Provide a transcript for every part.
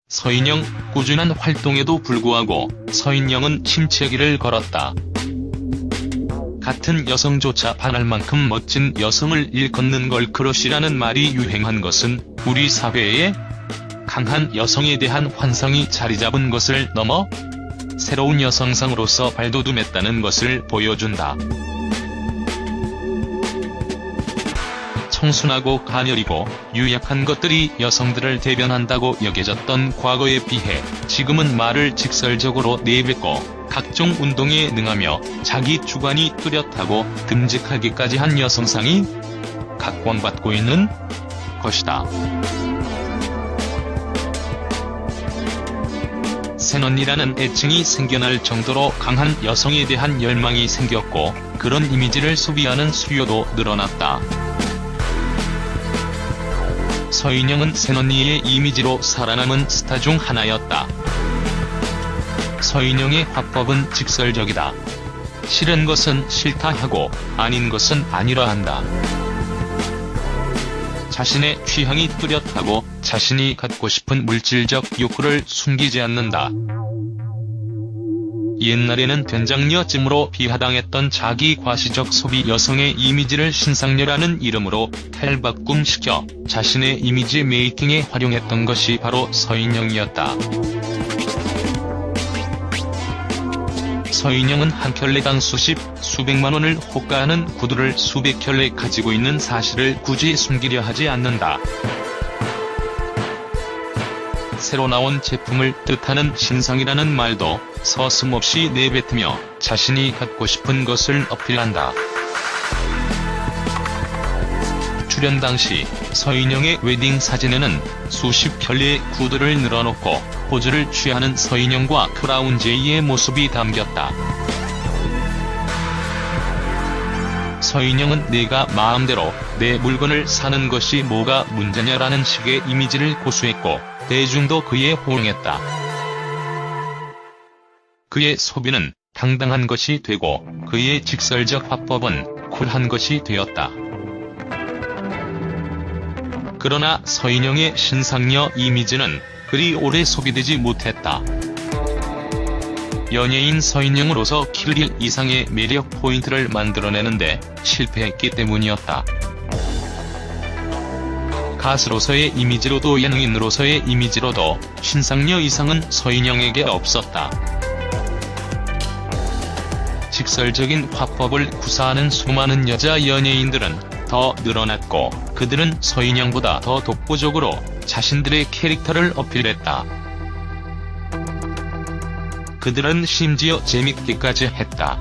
서인영, 꾸준한 활동에도 불구하고 서인영은 침체기를 걸었다. 같은 여성조차 반할 만큼 멋진 여성을 일컫는 걸 크러쉬라는 말이 유행한 것은 우리 사회에 강한 여성에 대한 환상이 자리잡은 것을 넘어 새로운 여성상으로서 발돋움했다는 것을 보여준다. 청순하고 가녀리고 유약한 것들이 여성들을 대변한다고 여겨졌던 과거에 비해 지금은 말을 직설적으로 내뱉고 각종 운동에 능하며 자기 주관이 뚜렷하고 듬직하기까지 한 여성상이 각광받고 있는 것이다. 새언니라는 애칭이 생겨날 정도로 강한 여성에 대한 열망이 생겼고 그런 이미지를 소비하는 수요도 늘어났다. 서인영은 새언니의 이미지로 살아남은 스타 중 하나였다. 서인영의 화법은 직설적이다. 싫은 것은 싫다 하고 아닌 것은 아니라 한다. 자신의 취향이 뚜렷하고 자신이 갖고 싶은 물질적 욕구를 숨기지 않는다. 옛날에는 된장녀쯤으로 비하당했던 자기 과시적 소비 여성의 이미지를 신상녀라는 이름으로 탈바꿈시켜 자신의 이미지 메이킹에 활용했던 것이 바로 서인영이었다. 서인영은 한 켤레당 수백만 원을 호가하는 구두를 수백 켤레 가지고 있는 사실을 굳이 숨기려 하지 않는다. 새로 나온 제품을 뜻하는 신상이라는 말도 서슴없이 내뱉으며 자신이 갖고 싶은 것을 어필한다. 출연 당시 서인영의 웨딩 사진에는 수십 켤레의 구두를 늘어놓고 포즈를 취하는 서인영과 크라운 제이의 모습이 담겼다. 서인영은 내가 마음대로 내 물건을 사는 것이 뭐가 문제냐라는 식의 이미지를 고수했고 대중도 그에 호응했다. 그의 소비는 당당한 것이 되고 그의 직설적 화법은 쿨한 것이 되었다. 그러나 서인영의 신상녀 이미지는 그리 오래 소비되지 못했다. 연예인 서인영으로서 킬릴 이상의 매력 포인트를 만들어내는데 실패했기 때문이었다. 가수로서의 이미지로도 예능인으로서의 이미지로도 신상녀 이상은 서인영에게 없었다. 직설적인 화법을 구사하는 수많은 여자 연예인들은 더 늘어났고 그들은 서인영보다 더 독보적으로 자신들의 캐릭터를 어필했다. 그들은 심지어 재밌기까지 했다.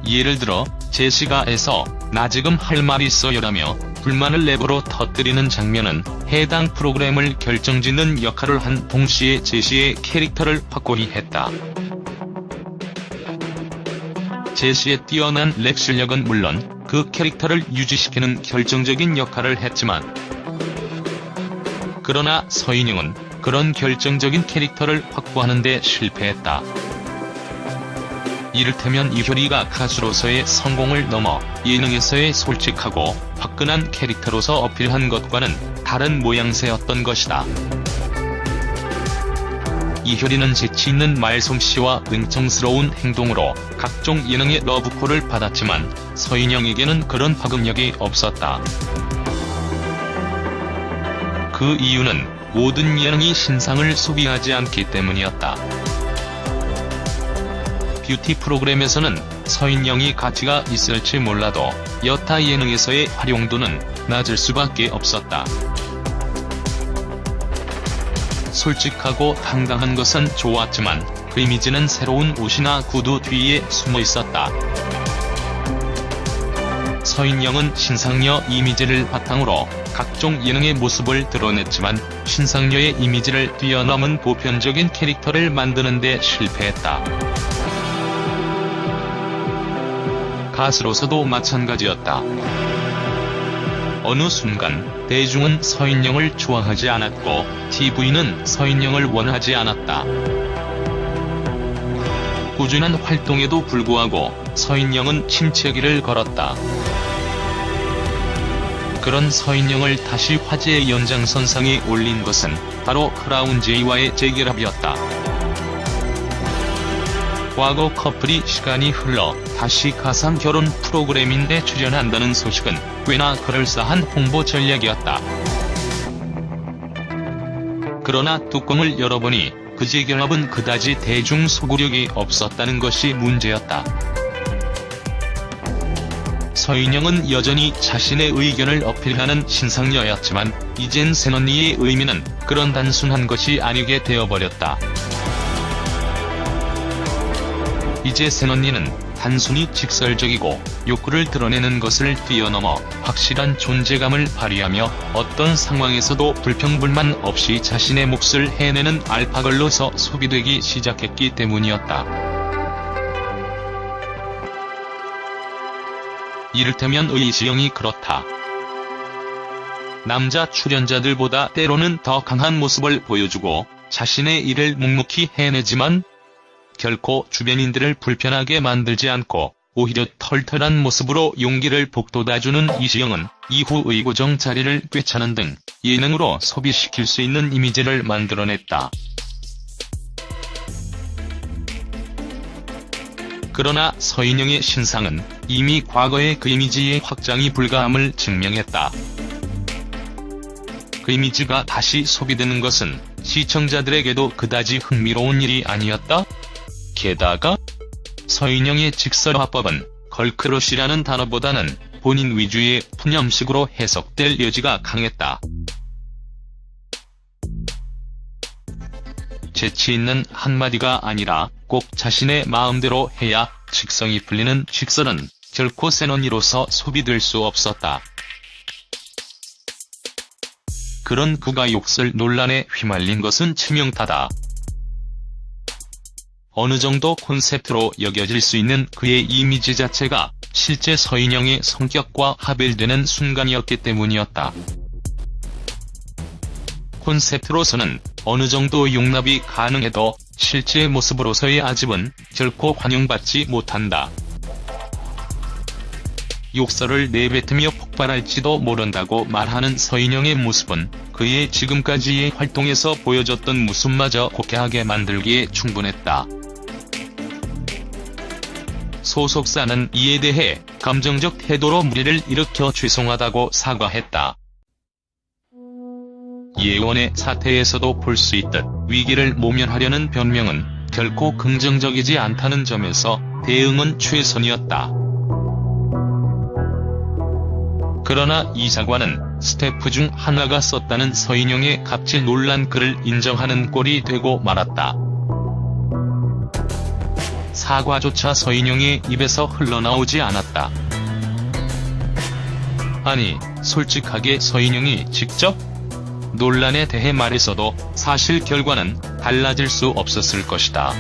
예를 들어 제시가에서 나 지금 할 말 있어요라며 불만을 랩으로 터뜨리는 장면은 해당 프로그램을 결정짓는 역할을 한 동시에 제시의 캐릭터를 확고히 했다. 제시의 뛰어난 랩 실력은 물론 그 캐릭터를 유지시키는 결정적인 역할을 했지만 그러나 서인영은 그런 결정적인 캐릭터를 확보하는 데 실패했다. 이를테면 이효리가 가수로서의 성공을 넘어 예능에서의 솔직하고 화끈한 캐릭터로서 어필한 것과는 다른 모양새였던 것이다. 이효리는 재치있는 말솜씨와 능청스러운 행동으로 각종 예능의 러브콜을 받았지만 서인영에게는 그런 파급력이 없었다. 그 이유는 모든 예능이 신상을 소비하지 않기 때문이었다. 뷰티 프로그램에서는 서인영이 가치가 있을지 몰라도 여타 예능에서의 활용도는 낮을 수밖에 없었다. 솔직하고 당당한 것은 좋았지만 그 이미지는 새로운 옷이나 구두 뒤에 숨어 있었다. 서인영은 신상녀 이미지를 바탕으로 각종 예능의 모습을 드러냈지만 신상녀의 이미지를 뛰어넘은 보편적인 캐릭터를 만드는 데 실패했다. 가수로서도 마찬가지였다. 어느 순간 대중은 서인영을 좋아하지 않았고 TV는 서인영을 원하지 않았다. 꾸준한 활동에도 불구하고 서인영은 침체기를 걸었다. 그런 서인영을 다시 화제의 연장선상에 올린 것은 바로 크라운 J와의 재결합이었다. 과거 커플이 시간이 흘러 다시 가상 결혼 프로그램인데 출연한다는 소식은 꽤나 그럴싸한 홍보 전략이었다. 그러나 뚜껑을 열어보니 그 재결합은 그다지 대중 소구력이 없었다는 것이 문제였다. 서인영은 여전히 자신의 의견을 어필하는 신상녀였지만 이젠 새언니의 의미는 그런 단순한 것이 아니게 되어버렸다. 이제 새언니는 단순히 직설적이고 욕구를 드러내는 것을 뛰어넘어 확실한 존재감을 발휘하며 어떤 상황에서도 불평불만 없이 자신의 몫을 해내는 알파걸로서 소비되기 시작했기 때문이었다. 이를테면 의지영이 그렇다. 남자 출연자들보다 때로는 더 강한 모습을 보여주고 자신의 일을 묵묵히 해내지만 결코 주변인들을 불편하게 만들지 않고 오히려 털털한 모습으로 용기를 북돋아주는 이지영은 이후 의고정 자리를 꿰차는 등 예능으로 소비시킬 수 있는 이미지를 만들어냈다. 그러나 서인영의 신상은 이미 과거의 그 이미지의 확장이 불가함을 증명했다. 그 이미지가 다시 소비되는 것은 시청자들에게도 그다지 흥미로운 일이 아니었다. 게다가 서인영의 직설화법은 걸크러쉬라는 단어보다는 본인 위주의 푸념식으로 해석될 여지가 강했다. 재치 있는 한마디가 아니라 꼭 자신의 마음대로 해야 직성이 풀리는 직설은 결코 새언니로서 소비될 수 없었다. 그런 그가 욕설 논란에 휘말린 것은 치명타다. 어느 정도 콘셉트로 여겨질 수 있는 그의 이미지 자체가 실제 서인영의 성격과 합일되는 순간이었기 때문이었다. 콘셉트로서는 어느 정도 용납이 가능해도 실제 모습으로서의 아집은 결코 환영받지 못한다. 욕설을 내뱉으며 폭발할지도 모른다고 말하는 서인영의 모습은 그의 지금까지의 활동에서 보여줬던 모습마저 고쾌하게 만들기에 충분했다. 소속사는 이에 대해 감정적 태도로 무리를 일으켜 죄송하다고 사과했다. 예원의 사태에서도 볼 수 있듯 위기를 모면하려는 변명은 결코 긍정적이지 않다는 점에서 대응은 최선이었다. 그러나 이 사과는 스태프 중 하나가 썼다는 서인영의 갑질 논란 글을 인정하는 꼴이 되고 말았다. 사과조차 서인영의 입에서 흘러나오지 않았다. 아니, 솔직하게 서인영이 직접 논란에 대해 말했어도 사실 결과는 달라질 수 없었을 것이다.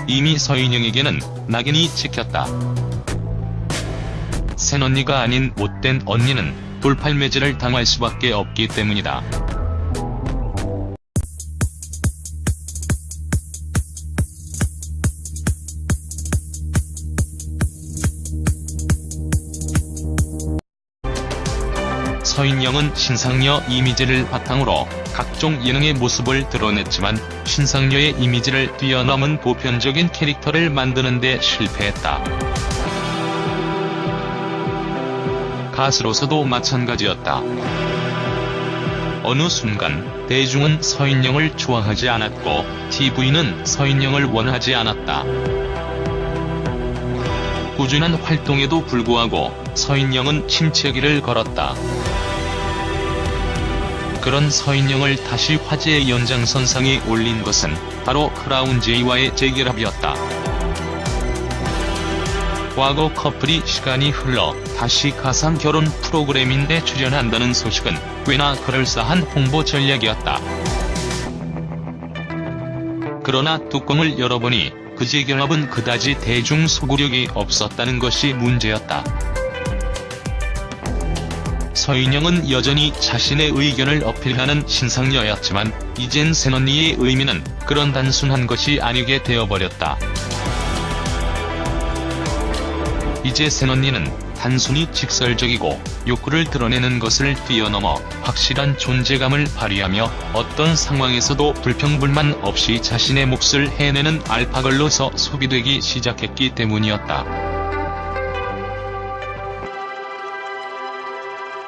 이미 서인영에게는 낙인이 찍혔다. 새언니가 아닌 못된 언니는 돌팔매질을 당할 수밖에 없기 때문이다. 서인영은 신상녀 이미지를 바탕으로 각종 예능의 모습을 드러냈지만 신상녀의 이미지를 뛰어넘은 보편적인 캐릭터를 만드는 데 실패했다. 가수로서도 마찬가지였다. 어느 순간 대중은 서인영을 좋아하지 않았고 TV는 서인영을 원하지 않았다. 꾸준한 활동에도 불구하고 서인영은 침체기를 걸었다. 그런 서인영을 다시 화제의 연장선상에 올린 것은 바로 크라운 J와의 재결합이었다. 과거 커플이 시간이 흘러 다시 가상 결혼 프로그램인데 출연한다는 소식은 꽤나 그럴싸한 홍보 전략이었다. 그러나 뚜껑을 열어보니 그 재결합은 그다지 대중 소구력이 없었다는 것이 문제였다. 서인영은 여전히 자신의 의견을 어필하는 신상녀였지만 이젠 새언니의 의미는 그런 단순한 것이 아니게 되어버렸다. 이제 새언니는 단순히 직설적이고 욕구를 드러내는 것을 뛰어넘어 확실한 존재감을 발휘하며 어떤 상황에서도 불평불만 없이 자신의 몫을 해내는 알파걸로서 소비되기 시작했기 때문이었다.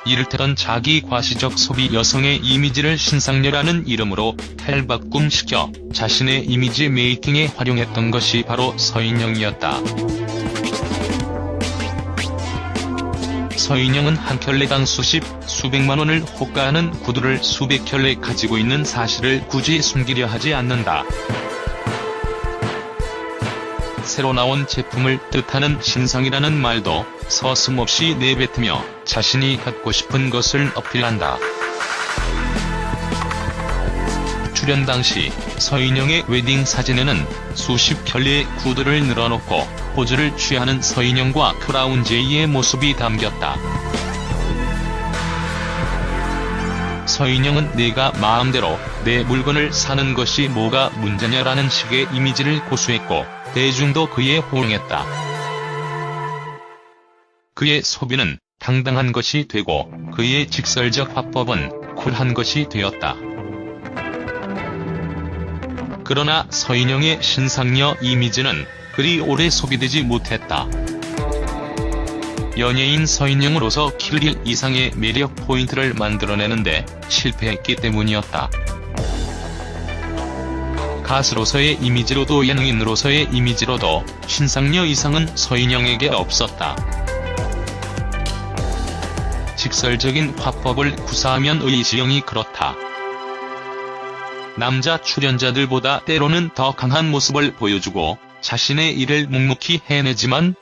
이를테면 자기 과시적 소비 여성의 이미지를 신상녀라는 이름으로 탈바꿈시켜 자신의 이미지 메이킹에 활용했던 것이 바로 서인영이었다. 서인영은 한 켤레당 수백만 원을 호가하는 구두를 수백 켤레 가지고 있는 사실을 굳이 숨기려 하지 않는다. 새로 나온 제품을 뜻하는 신상이라는 말도 서슴없이 내뱉으며 자신이 갖고 싶은 것을 어필한다. 출연 당시 서인영의 웨딩 사진에는 수십 켤레의 구두를 늘어놓고 포즈를 취하는 서인영과 크라운 제이의 모습이 담겼다. 서인영은 내가 마음대로 내 물건을 사는 것이 뭐가 문제냐라는 식의 이미지를 고수했고 대중도 그에 호응했다. 그의 소비는 당당한 것이 되고 그의 직설적 화법은 쿨한 것이 되었다. 그러나 서인영의 신상녀 이미지는 그리 오래 소비되지 못했다. 연예인 서인영으로서 킬릴 이상의 매력 포인트를 만들어내는데 실패했기 때문이었다. 가수로서의 이미지로도 예능인으로서의 이미지로도 신상녀 이상은 서인영에게 없었다. 직설적인 화법을 구사하면 의지영이 그렇다. 남자 출연자들보다 때로는 더 강한 모습을 보여주고 자신의 일을 묵묵히 해내지만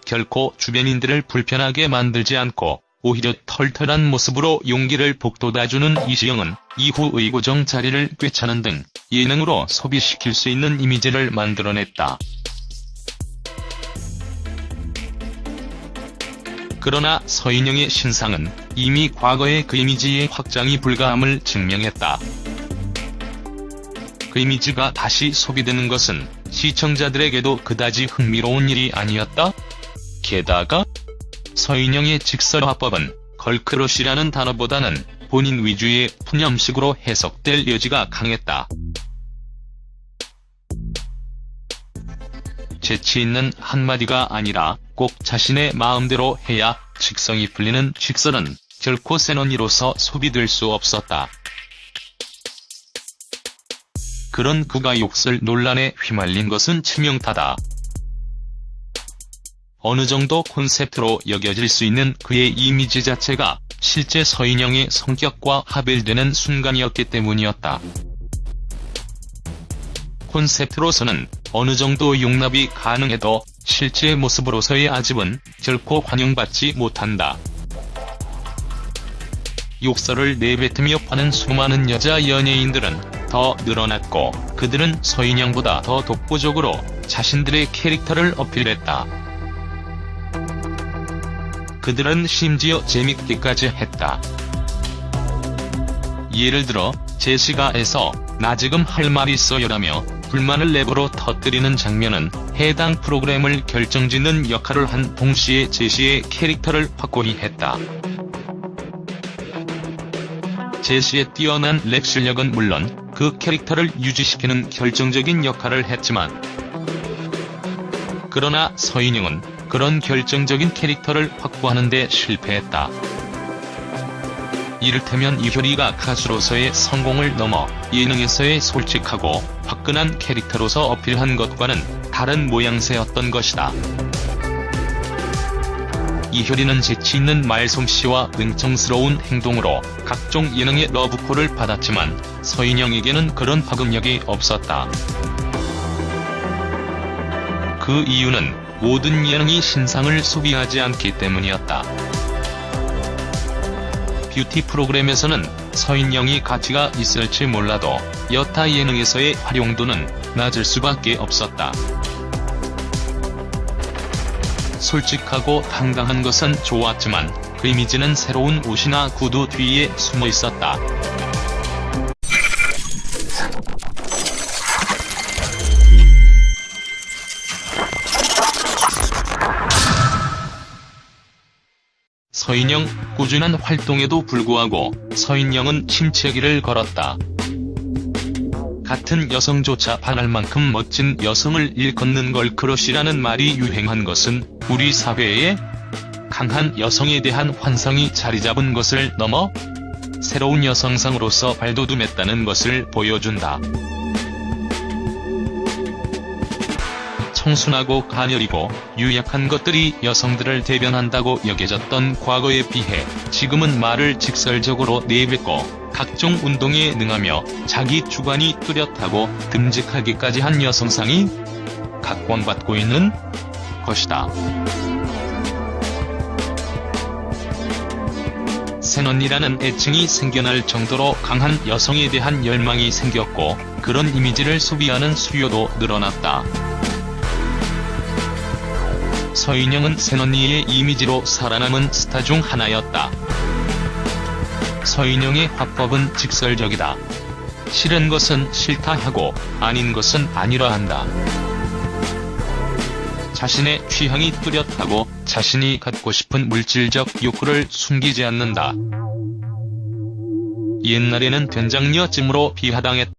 결코 주변인들을 불편하게 만들지 않고 오히려 털털한 모습으로 용기를 북돋아주는 이시영은 이후 의고정 자리를 꿰차는 등 예능으로 소비시킬 수 있는 이미지를 만들어냈다. 그러나 서인영의 신상은 이미 과거의 그 이미지의 확장이 불가함을 증명했다. 그 이미지가 다시 소비되는 것은 시청자들에게도 그다지 흥미로운 일이 아니었다. 게다가 서인영의 직설화법은 걸크러쉬라는 단어보다는 본인 위주의 푸념식으로 해석될 여지가 강했다. 재치 있는 한마디가 아니라 꼭 자신의 마음대로 해야 직성이 풀리는 직설은 결코 새언니로서 소비될 수 없었다. 그런 그가 욕설 논란에 휘말린 것은 치명타다. 어느 정도 콘셉트로 여겨질 수 있는 그의 이미지 자체가 실제 서인영의 성격과 합일되는 순간이었기 때문이었다. 콘셉트로서는 어느 정도 용납이 가능해도 실제 모습으로서의 아집은 결코 환영받지 못한다. 욕설을 내뱉으며 파는 수많은 여자 연예인들은 더 늘어났고 그들은 서인영보다 더 독보적으로 자신들의 캐릭터를 어필했다. 그들은 심지어 재밌기까지 했다. 예를 들어 제시가에서 나 지금 할 말 있어요라며 불만을 랩으로 터뜨리는 장면은 해당 프로그램을 결정짓는 역할을 한 동시에 제시의 캐릭터를 확고히 했다. 제시의 뛰어난 랩 실력은 물론 그 캐릭터를 유지시키는 결정적인 역할을 했지만 그러나 서인영은 그런 결정적인 캐릭터를 확보하는 데 실패했다. 이를테면 이효리가 가수로서의 성공을 넘어 예능에서의 솔직하고 화끈한 캐릭터로서 어필한 것과는 다른 모양새였던 것이다. 이효리는 재치있는 말솜씨와 능청스러운 행동으로 각종 예능의 러브콜을 받았지만 서인영에게는 그런 파급력이 없었다. 그 이유는 모든 예능이 신상을 소비하지 않기 때문이었다. 뷰티 프로그램에서는 서인영이 가치가 있을지 몰라도 여타 예능에서의 활용도는 낮을 수밖에 없었다. 솔직하고 당당한 것은 좋았지만 그 이미지는 새로운 옷이나 구두 뒤에 숨어 있었다. 서인영, 꾸준한 활동에도 불구하고 서인영은 침체기를 걸었다. 같은 여성조차 반할 만큼 멋진 여성을 일컫는 걸 크러쉬라는 말이 유행한 것은 우리 사회에 강한 여성에 대한 환상이 자리잡은 것을 넘어 새로운 여성상으로서 발돋움했다는 것을 보여준다. 청순하고 가녀리고 유약한 것들이 여성들을 대변한다고 여겨졌던 과거에 비해 지금은 말을 직설적으로 내뱉고 각종 운동에 능하며 자기 주관이 뚜렷하고 듬직하기까지 한 여성상이 각광받고 있는 것이다. 새언니라는 애칭이 생겨날 정도로 강한 여성에 대한 열망이 생겼고 그런 이미지를 소비하는 수요도 늘어났다. 서인영은 새언니의 이미지로 살아남은 스타 중 하나였다. 서인영의 화법은 직설적이다. 싫은 것은 싫다 하고 아닌 것은 아니라 한다. 자신의 취향이 뚜렷하고 자신이 갖고 싶은 물질적 욕구를 숨기지 않는다. 옛날에는 된장녀 찜으로 비하당했다.